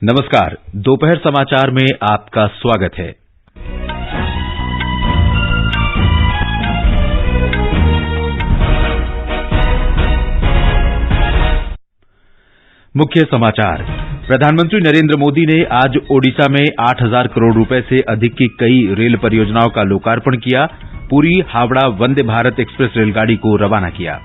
नमस्कार, दोपहर समाचार में आपका स्वागत है। मुख्य समाचार। प्रधानमंत्री नरेंद्र मोदी ने आज ओडिशा में 8,000 करोड़ रुपए से अधिक की कई रेल परियोजनाओं का लोकार्पण किया। पुरी हावड़ा वंदे भारत एक्सप्रेस रेलगाड़ी को रवाना किया।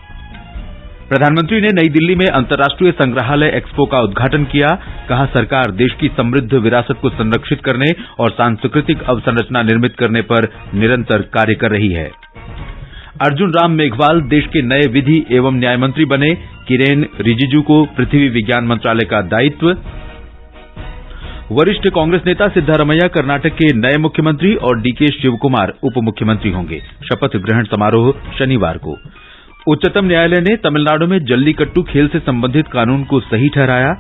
प्रधानमंत्री ने नई दिल्ली में अंतर्राष्ट्रीय संग्रहालय एक्सपो का उद्घाटन किया। कहा, सरकार देश की समृद्ध विरासत को संरक्षित करने और सांस्कृतिक अवसंरचना निर्मित करने पर निरंतर कार्य कर रही है। अर्जुन राम मेघवाल देश के नए विधि एवं न्याय मंत्री बने। किरेन रिजिजू को पृथ्वी विज्ञान मंत्रालय का दायित्व। वरिष्ठ कांग्रेस नेता सिद्धारमैया कर्नाटक के नए मुख्यमंत्री और डीके शिवकुमार उप मुख्यमंत्री होंगे। शपथ ग्रहण समारोह शनिवार को। उच्चतम न्यायालय ने तमिलनाडु में जल्लीकट्टू खेल से संबंधित कानून को सही ठहराया।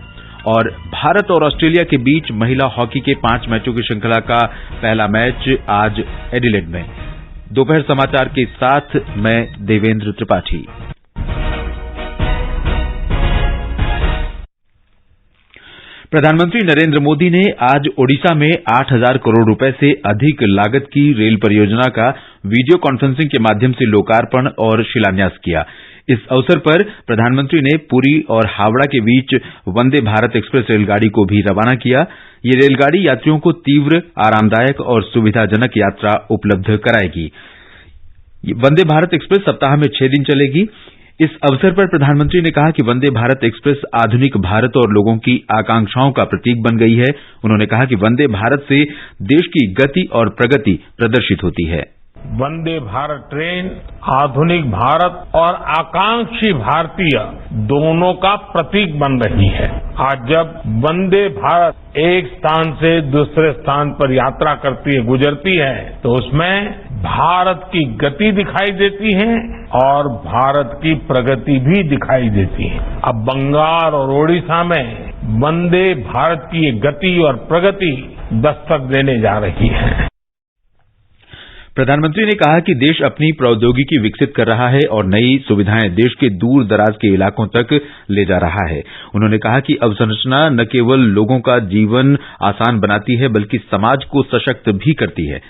और भारत और ऑस्ट्रेलिया के बीच महिला हॉकी के 5 मैचों की श्रृंखला का पहला मैच आज एडिलेड में। दोपहर समाचार के साथ मैं देवेंद्र त्रिपाठी। प्रधानमंत्री नरेंद्र मोदी ने आज ओडिशा में 8,000 करोड़ रुपए से अधिक लागत की रेल परियोजना का वीडियो कॉन्फ्रेंसिंग के माध्यम से लोकार्पण और शिलान्यास किया। इस अवसर पर प्रधानमंत्री ने पुरी और हावड़ा के बीच वंदे भारत एक्सप्रेस रेलगाड़ी को भी रवाना किया। ये रेलगाड़ी यात्रियों को तीव्र, आरामदायक और सुविधाजनक यात्रा उपलब्ध कराएगी। वंदे भारत एक्सप्रेस सप्ताह में 6 दिन चलेगी। इस अवसर पर प्रधानमंत्री ने कहा कि वंदे भारत एक्सप्रेस आधुनिक भारत और लोगों की आकांक्षाओं का प्रतीक बन गई है। उन्होंने कहा कि वंदे भारत से देश की गति और प्रगति प्रदर्शित होती है। वंदे भारत ट्रेन आधुनिक भारत और आकांक्षी भारतीय दोनों का प्रतीक बन रही है। आज जब वंदे भारत एक स्थान से दूसरे स्थान पर यात्रा करती है, गुजरती है, तो उसमें भारत की गति दिखाई देती है और भारत की प्रगति भी दिखाई देती है। अब बंगाल और ओडिशा में वंदे भारत की ये गति और प्रगति दस्तक देने जा रही है। प्रधानमंत्री ने कहा कि देश अपनी प्रौद्योगिकी विकसित कर रहा है और नई सुविधाएं देश के दूर दराज के इलाकों तक ले जा रहा है। उन्होंने कहा कि अवसंरचना न केवल लोगों का जीवन आसान बनाती है बल्कि समाज को सशक्त भी करती है।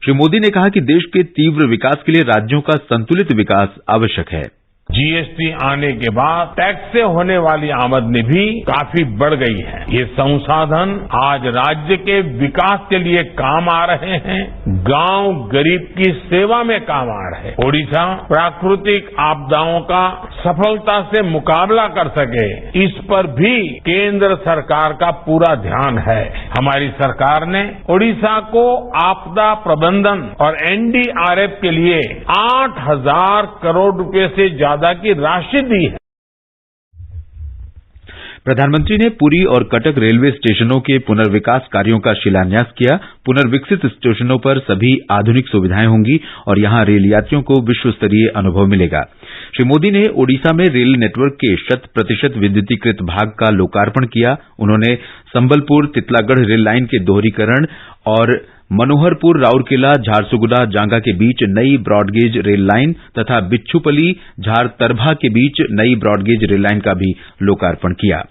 श्री मोदी ने कहा कि देश के तीव्र विकास के लिए राज्यों का संतुलित विकास आवश्यक है। जीएसटी आने के बाद टैक्स से होने वाली आमदनी भी काफी बढ़ गई है। ये संसाधन आज राज्य के विकास के लिए काम आ रहे हैं, गांव गरीब की सेवा में काम आ रहे हैं। ओडिशा प्राकृतिक आपदाओं का सफलता से मुकाबला कर सके, इस पर भी केंद्र सरकार का पूरा ध्यान है। हमारी सरकार ने ओडिशा को आपदा प्रबंधन और एनडीआरएफ के लिए 8,000 करोड़ रुपए से ज्यादा की राशि दी है। प्रधानमंत्री ने पुरी और कटक रेलवे स्टेशनों के पुनर्विकास कार्यों का शिलान्यास किया। पुनर्विकसित स्टेशनों पर सभी आधुनिक सुविधाएं होंगी और यहां रेल यात्रियों को विश्व स्तरीय अनुभव मिलेगा। श्री मोदी ने ओडिशा में रेल नेटवर्क के 100% विद्युतीकृत भाग का लोकार्पण किया। उन्होंने संबलपुर तितलागढ़ रेल लाइन के दोहरीकरण और मनोहरपुर राउरकेला झारसुगुड़ा जांगा के बीच नई ब्रॉडगेज रेल लाइन तथा बिच्छुपली झारतरभा के बीच नई ब्रॉडगेज रेल लाइन का भी लोकार्पण किया।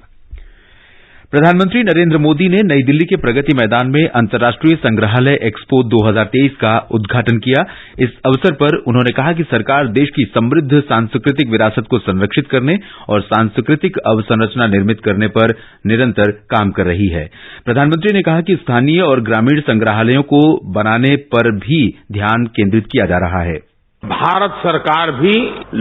प्रधानमंत्री नरेंद्र मोदी ने नई दिल्ली के प्रगति मैदान में अंतर्राष्ट्रीय संग्रहालय एक्सपो 2023 का उद्घाटन किया। इस अवसर पर उन्होंने कहा कि सरकार देश की समृद्ध सांस्कृतिक विरासत को संरक्षित करने और सांस्कृतिक अवसंरचना निर्मित करने पर निरंतर काम कर रही है। प्रधानमंत्री ने कहा कि स्थानीय और ग्रामीण संग्रहालयों को बनाने पर भी ध्यान केंद्रित किया जा रहा है। भारत सरकार भी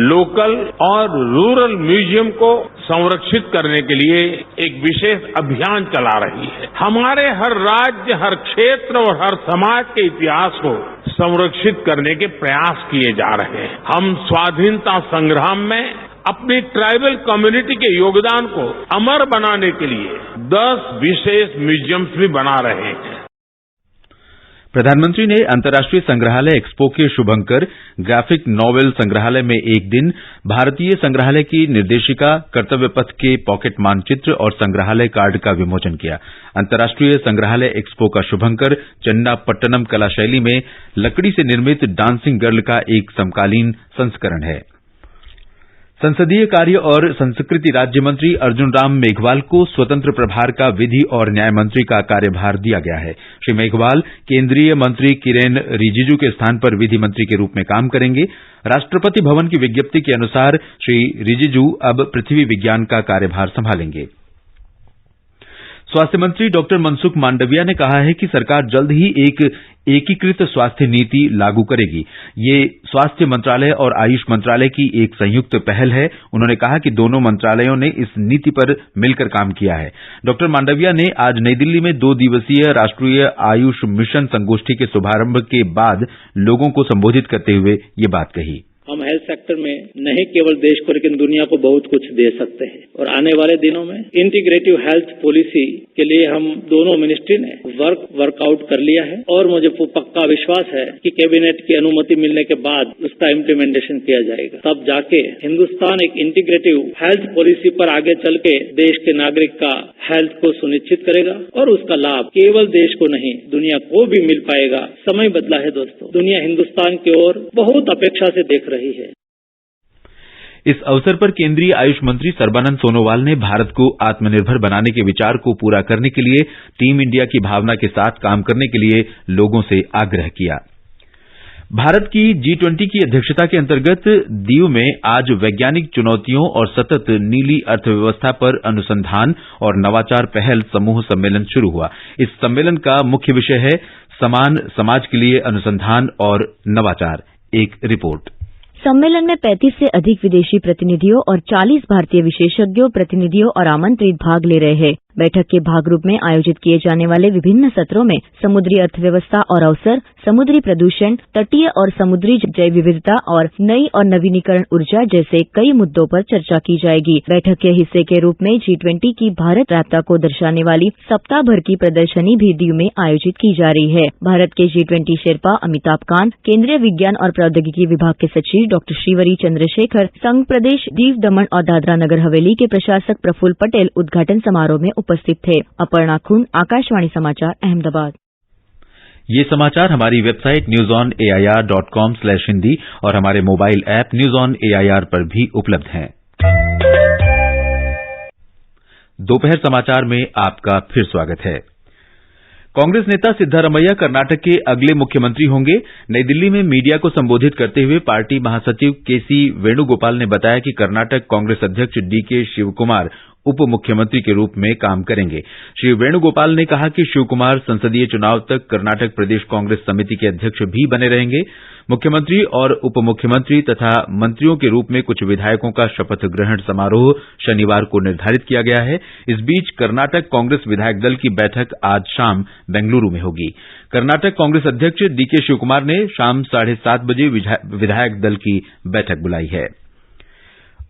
लोकल और रूरल म्यूजियम को संरक्षित करने के लिए एक विशेष अभियान चला रही है। हमारे हर राज्य, हर क्षेत्र और हर समाज के इतिहास को संरक्षित करने के प्रयास किए जा रहे हैं। हम स्वाधीनता संग्राम में अपनी ट्राइबल कम्युनिटी के योगदान को अमर बनाने के लिए 10 विशेष म्यूजियम्स भी बना रहे हैं। प्रधानमंत्री ने अंतर्राष्ट्रीय संग्रहालय एक्सपो के शुभंकर, ग्राफिक नॉवेल संग्रहालय में एक दिन, भारतीय संग्रहालय की निर्देशिका, कर्तव्य पथ के पॉकेट मानचित्र और संग्रहालय कार्ड का विमोचन किया। अंतर्राष्ट्रीय संग्रहालय एक्सपो का शुभंकर चन्नापट्टनम कला शैली में लकड़ी से निर्मित डांसिंग गर्ल का एक समकालीन संस्करण है। संसदीय कार्य और संस्कृति राज्य मंत्री अर्जुन राम मेघवाल को स्वतंत्र प्रभार का विधि और न्याय मंत्री का कार्यभार दिया गया है। श्री मेघवाल केंद्रीय मंत्री किरेन रिजिजू के स्थान पर विधि मंत्री के रूप में काम करेंगे। राष्ट्रपति भवन की विज्ञप्ति के अनुसार श्री रिजिजू अब पृथ्वी विज्ञान का कार्यभार संभालेंगे। स्वास्थ्य मंत्री डॉक्टर मनसुख मांडविया ने कहा है कि सरकार जल्द ही एक एकीकृत स्वास्थ्य नीति लागू करेगी। ये स्वास्थ्य मंत्रालय और आयुष मंत्रालय की एक संयुक्त पहल है। उन्होंने कहा कि दोनों मंत्रालयों ने इस नीति पर मिलकर काम किया है। डॉक्टर मांडविया ने आज नई दिल्ली में 2 दिवसीय राष्ट्रीय आयुष मिशन संगोष्ठी के शुभारंभ के बाद लोगों को संबोधित करते हुए ये बात कही। हम हेल्थ सेक्टर में नहीं केवल देश को लेकिन दुनिया को बहुत कुछ दे सकते हैं और आने वाले दिनों में इंटीग्रेटिव हेल्थ पॉलिसी के लिए हम दोनों मिनिस्ट्री ने वर्कआउट कर लिया है और मुझे पक्का विश्वास है कि कैबिनेट की अनुमति मिलने के बाद उसका इम्प्लीमेंटेशन किया जाएगा। तब जाके हिंदुस्तान एक इंटीग्रेटिव हेल्थ पॉलिसी पर आगे चल के देश के नागरिक का हेल्थ को सुनिश्चित करेगा और उसका लाभ केवल देश को नहीं दुनिया को भी मिल पाएगा। समय बदला है दोस्तों, दुनिया हिंदुस्तान की ओर बहुत अपेक्षा से देख रही है। इस अवसर पर केंद्रीय आयुष मंत्री सर्बानंद सोनोवाल ने भारत को आत्मनिर्भर बनाने के विचार को पूरा करने के लिए टीम इंडिया की भावना के साथ काम करने के लिए लोगों से आग्रह किया। भारत की G20 की अध्यक्षता के अंतर्गत दीव में आज वैज्ञानिक चुनौतियों और सतत नीली अर्थव्यवस्था पर अनुसंधान और नवाचार पहल समूह सम्मेलन शुरू हुआ। इस सम्मेलन का मुख्य विषय है समान समाज के लिए अनुसंधान और नवाचार। एक रिपोर्ट। सम्मेलन में 35 से अधिक विदेशी प्रतिनिधियों और 40 भारतीय विशेषज्ञों, प्रतिनिधियों और आमंत्रित भाग ले रहे हैं। बैठक के भाग रूप में आयोजित किए जाने वाले विभिन्न सत्रों में समुद्री अर्थव्यवस्था और अवसर, समुद्री प्रदूषण, तटीय और समुद्री जैव विविधता और नई और नवीनीकरण ऊर्जा जैसे कई मुद्दों पर चर्चा की जाएगी। बैठक के हिस्से के रूप में G20 की भारत यात्रा को दर्शाने वाली सप्ताह भर की प्रदर्शनी भी दीव में आयोजित की जा रही है। भारत के G20 शेर्पा अमिताभ कांत, केंद्रीय विज्ञान और प्रौद्योगिकी विभाग के सचिव डॉक्टर श्रीवरी चंद्रशेखर, संघ प्रदेश दीव दमन और दादरा नगर हवेली के प्रशासक प्रफुल्ल पटेल उद्घाटन समारोह में उपस्थित थे। अपर्णा खुन, आकाशवाणी समाचार, अहमदाबाद। ये समाचार हमारी वेबसाइट newsonair.com/hindi और हमारे mobile app news on AIR पर भी उपलब्ध हैं। दोपहर समाचार में आपका फिर स्वागत है। कांग्रेस नेता सिद्धारमैया कर्नाटक के अगले मुख्यमंत्री होंगे। नई दिल्ली में मीडिया को संबोधित करते हुए पार्टी महासचिव केसी वेणुगोपाल ने बताया कि कर्नाटक कांग्रेस अध्यक्ष डीके शिवकुमार उप मुख्यमंत्री के रूप में काम करेंगे। श्री वेणुगोपाल ने कहा कि शिवकुमार संसदीय चुनाव तक कर्नाटक प्रदेश कांग्रेस समिति के अध्यक्ष भी बने रहेंगे। मुख्यमंत्री और उप मुख्यमंत्री तथा मंत्रियों के रूप में कुछ विधायकों का शपथ ग्रहण समारोह शनिवार को निर्धारित किया गया है। इस बीच कर्नाटक कांग्रेस विधायक दल की बैठक आज शाम बेंगलुरु में होगी। कर्नाटक कांग्रेस अध्यक्ष डीके शिवकुमार ने शाम 7:30 बजे विधायक दल की बैठक बुलाई है।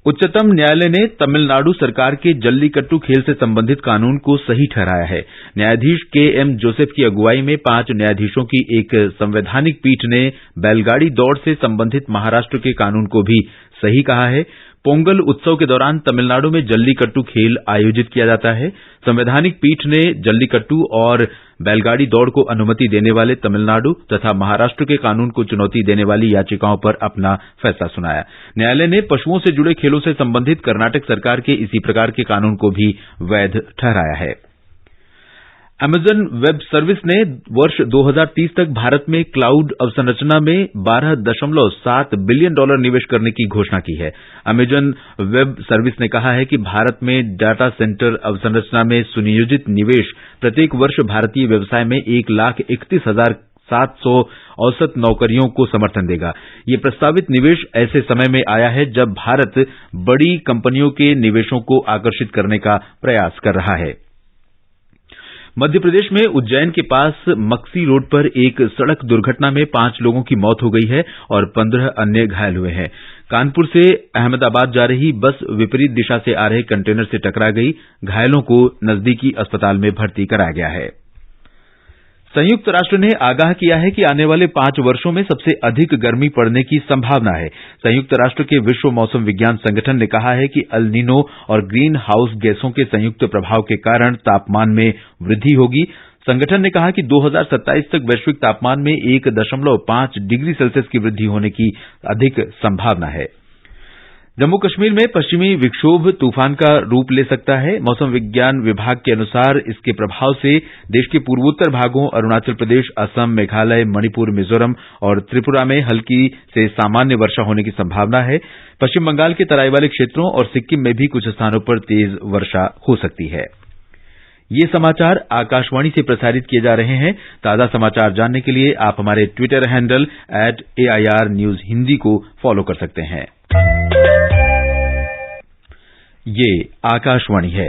उच्चतम न्यायालय ने तमिलनाडु सरकार के जल्लीकट्टू खेल से संबंधित कानून को सही ठहराया है। न्यायाधीश के.एम. जोसेफ की अगुवाई में 5 न्यायाधीशों की एक संवैधानिक पीठ ने बैलगाड़ी दौड़ से संबंधित महाराष्ट्र के कानून को भी सही कहा है। पोंगल उत्सव के दौरान तमिलनाडु में जल्लीकट्टू खेल आयोजित किया जाता है। संवैधानिक पीठ ने जल्लीकट्टू और बैलगाड़ी दौड़ को अनुमति देने वाले तमिलनाडु तथा महाराष्ट्र के कानून को चुनौती देने वाली याचिकाओं पर अपना फैसला सुनाया। न्यायालय ने पशुओं से जुड़े खेलों से संबंधित कर्नाटक सरकार के इसी प्रकार के कानून को भी वैध ठहराया है। अमेजन वेब सर्विस ने वर्ष 2030 तक भारत में क्लाउड अवसंरचना में $12.7 बिलियन निवेश करने की घोषणा की है। अमेजन वेब सर्विस ने कहा है कि भारत में डाटा सेंटर अवसंरचना में सुनियोजित निवेश प्रत्येक वर्ष भारतीय व्यवसाय में 1,31,700 औसत नौकरियों को समर्थन देगा। ये प्रस्तावित निवेश ऐसे समय में आया है जब भारत बड़ी कंपनियों के निवेशों को आकर्षित करने का प्रयास कर रहा है। मध्य प्रदेश में उज्जैन के पास मक्सी रोड पर एक सड़क दुर्घटना में 5 लोगों की मौत हो गई है और 15 अन्य घायल हुए हैं। कानपुर से अहमदाबाद जा रही बस विपरीत दिशा से आ रहे कंटेनर से टकरा गई। घायलों को नजदीकी अस्पताल में भर्ती कराया गया है। संयुक्त राष्ट्र ने आगाह किया है कि आने वाले 5 वर्षों में सबसे अधिक गर्मी पड़ने की संभावना है। संयुक्त राष्ट्र के विश्व मौसम विज्ञान संगठन ने कहा है कि अल नीनो और ग्रीन हाउस गैसों के संयुक्त प्रभाव के कारण तापमान में वृद्धि होगी। संगठन ने कहा कि 2027 तक वैश्विक तापमान में 1.5 डिग्री सेल्सियस की वृद्धि होने की अधिक संभावना है। जम्मू कश्मीर में पश्चिमी विक्षोभ तूफान का रूप ले सकता है। मौसम विज्ञान विभाग के अनुसार इसके प्रभाव से देश के पूर्वोत्तर भागों अरुणाचल प्रदेश, असम, मेघालय, मणिपुर, मिजोरम और त्रिपुरा में हल्की से सामान्य वर्षा होने की संभावना है। पश्चिम बंगाल के तराई वाले क्षेत्रों और सिक्किम में भी कुछ स्थानों पर तेज वर्षा हो सकती है। ये समाचार आकाशवाणी से प्रसारित किए जा रहे हैं। ताजा समाचार जानने के लिए आप हमारे Twitter handle @AIR News Hindi को फॉलो कर सकते हैं। ये आकाशवाणी है।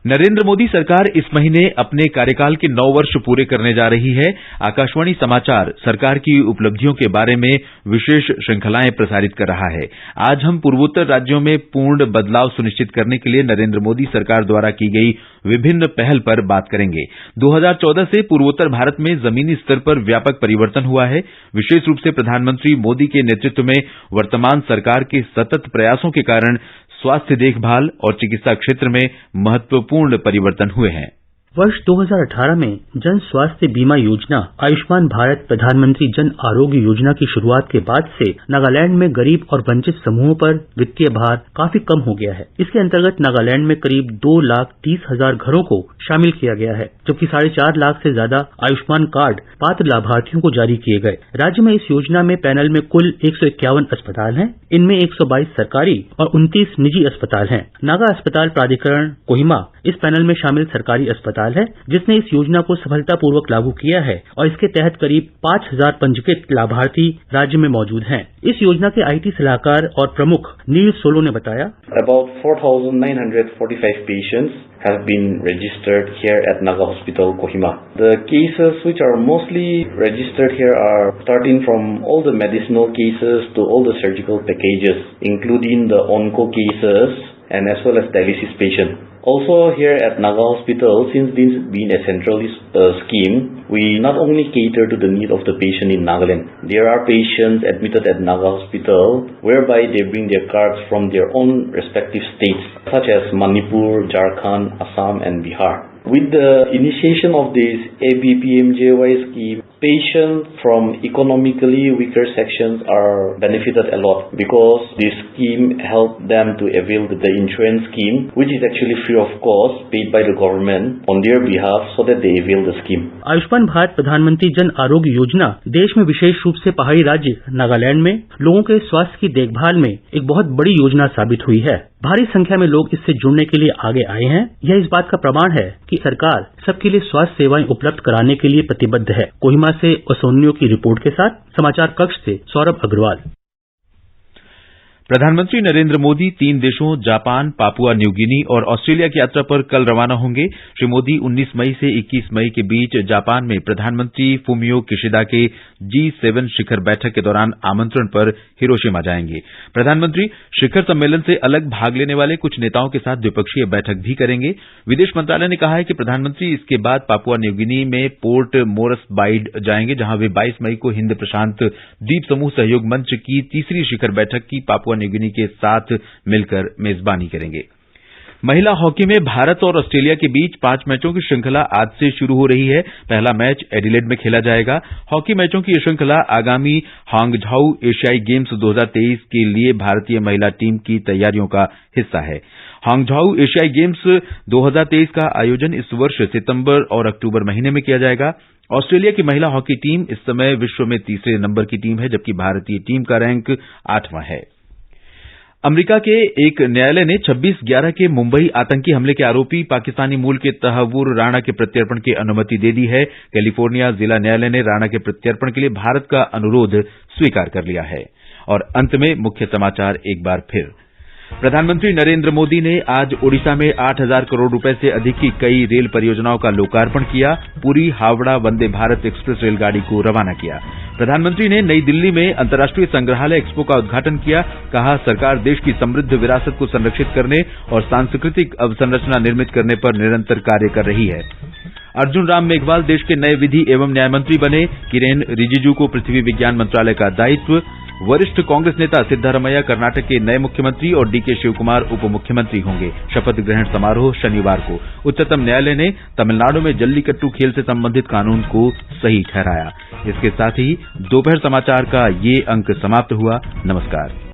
नरेंद्र मोदी सरकार इस महीने अपने कार्यकाल के 9 वर्ष पूरे करने जा रही है। आकाशवाणी समाचार सरकार की उपलब्धियों के बारे में विशेष श्रृंखलाएं प्रसारित कर रहा है। आज हम पूर्वोत्तर राज्यों में पूर्ण बदलाव सुनिश्चित करने के लिए नरेंद्र मोदी सरकार द्वारा की गई विभिन्न पहल पर बात करेंगे। 2014 से पूर्वोत्तर भारत में जमीनी स्तर पर व्यापक परिवर्तन हुआ है। विशेष रूप से प्रधानमंत्री मोदी के नेतृत्व में वर्तमान सरकार के सतत प्रयासों के कारण स्वास्थ्य देखभाल और चिकित्सा क्षेत्र में महत्वपूर्ण परिवर्तन हुए हैं। वर्ष 2018 में जन स्वास्थ्य बीमा योजना आयुष्मान भारत प्रधानमंत्री जन आरोग्य योजना की शुरुआत के बाद से नागालैंड में गरीब और वंचित समूहों पर वित्तीय भार काफी कम हो गया है। इसके अंतर्गत नागालैंड में करीब 2,30,000 घरों को शामिल किया गया है, जबकि 4.5 लाख से ज्यादा आयुष्मान कार्ड पात्र लाभार्थियों को जारी किए गए। राज्य में इस योजना में पैनल में कुल 151 अस्पताल हैं। इनमें 122 सरकारी और 29 निजी अस्पताल हैं। नागा अस्पताल प्राधिकरण कोहिमा इस पैनल में शामिल सरकारी अस्पताल है, जिसने इस योजना को सफलतापूर्वक लागू किया है और इसके तहत करीब 5,000 पंजीकृत लाभार्थी राज्य में मौजूद हैं। इस योजना के IT सलाहकार और प्रमुख नील सोलो ने बताया, About 4,945 patients have been registered here at Naga Hospital, Kohima. The cases which are mostly registered here are starting from all the medicinal cases to all the surgical packages, including the onco cases and as well as dialysis patients. Also here at Naga Hospital, since this being a centralized scheme, we not only cater to the need of the patient in Nagaland. There are patients admitted at Naga Hospital whereby they bring their cards from their own respective states, such as Manipur, Jharkhand, Assam and Bihar. With the initiation of this ABPMJY scheme, patients from economically weaker sections are benefited a lot because this scheme helped them to avail the insurance scheme, which is actually free of cost, paid by the government on their behalf so that they avail the scheme. Ayushman Bharat प्रधानमंत्री जन आरोग्य योजना देश में विशेष रूप से पहाड़ी राज्य नागालैंड में लोगों के स्वास्थ्य की देखभाल में एक बहुत बड़ी योजना साबित हुई है। भारी संख्या में लोग इससे जुड़ने के लिए आगे आए हैं। यह इस बात का प्रमाण है कि सरकार सबके लिए स्वास्थ्य सेवाएं उपलब्ध कराने के लिए प्रतिबद्ध है। कोहिमा से असोनियो की रिपोर्ट के साथ समाचार कक्ष से सौरभ अग्रवाल। प्रधानमंत्री नरेंद्र मोदी 3 देशों जापान, पापुआ न्यू गिनी और ऑस्ट्रेलिया की यात्रा पर कल रवाना होंगे। श्री मोदी 19 मई से 21 मई के बीच जापान में प्रधानमंत्री फुमियो किशिदा के G7 शिखर बैठक के दौरान आमंत्रण पर हिरोशिमा जाएंगे। प्रधानमंत्री शिखर सम्मेलन से अलग भाग लेने वाले कुछ नेताओं के साथ द्विपक्षीय बैठक भी करेंगे। विदेश मंत्रालय ने कहा है कि प्रधानमंत्री इसके बाद पापुआ न्यू गिनी में पोर्ट मोरस्बाइड जाएंगे, जहां वे 22 मई को हिंद प्रशांत द्वीप समूह सहयोग मंच की तीसरी शिखर बैठक की पापुआ न्यू गिनी के साथ मिलकर मेजबानी करेंगे। महिला हॉकी में भारत और ऑस्ट्रेलिया के बीच 5 मैचों की श्रृंखला आज से शुरू हो रही है। पहला मैच एडिलेड में खेला जाएगा। हॉकी मैचों की यह श्रृंखला आगामी हांगझाऊ एशियाई गेम्स 2023 के लिए भारतीय महिला टीम की तैयारियों का हिस्सा है। हांगझाऊ एशियाई गेम्स 2023 का आयोजन इस वर्ष सितंबर और अक्टूबर महीने में किया जाएगा। ऑस्ट्रेलिया की महिला हॉकी टीम इस समय विश्व में तीसरे नंबर की टीम है, जबकि भारतीय टीम का रैंक 8वां है। अमेरिका के एक न्यायालय ने 26/11 के मुंबई आतंकी हमले के आरोपी पाकिस्तानी मूल के तहव्वुर राणा के प्रत्यर्पण की अनुमति दे दी है। कैलिफोर्निया जिला न्यायालय ने राणा के प्रत्यर्पण के लिए भारत का अनुरोध स्वीकार कर लिया है। और अंत में मुख्य समाचार एक बार फिर। प्रधानमंत्री नरेंद्र मोदी ने आज ओडिशा में 8,000 करोड़ रुपए से अधिक की कई रेल परियोजनाओं का लोकार्पण किया। पुरी हावड़ा वंदे भारत एक्सप्रेस रेलगाड़ी को रवाना किया। प्रधानमंत्री ने नई दिल्ली में अंतर्राष्ट्रीय संग्रहालय एक्सपो का उद्घाटन किया। कहा, सरकार देश की समृद्ध विरासत को संरक्षित करने और सांस्कृतिक अवसंरचना निर्मित करने पर निरंतर कार्य कर रही है। अर्जुन राम मेघवाल देश के नए विधि एवं न्याय मंत्री बने। किरेन रिजिजू को पृथ्वी विज्ञान मंत्रालय का दायित्व। वरिष्ठ कांग्रेस नेता सिद्धारमैया कर्नाटक के नए मुख्यमंत्री और डीके शिवकुमार उप मुख्यमंत्री होंगे। शपथ ग्रहण समारोह शनिवार को। उच्चतम न्यायालय ने तमिलनाडु में जल्लीकट्टू खेल से संबंधित कानून को सही ठहराया। इसके साथ ही दोपहर समाचार का ये अंक समाप्त हुआ। नमस्कार।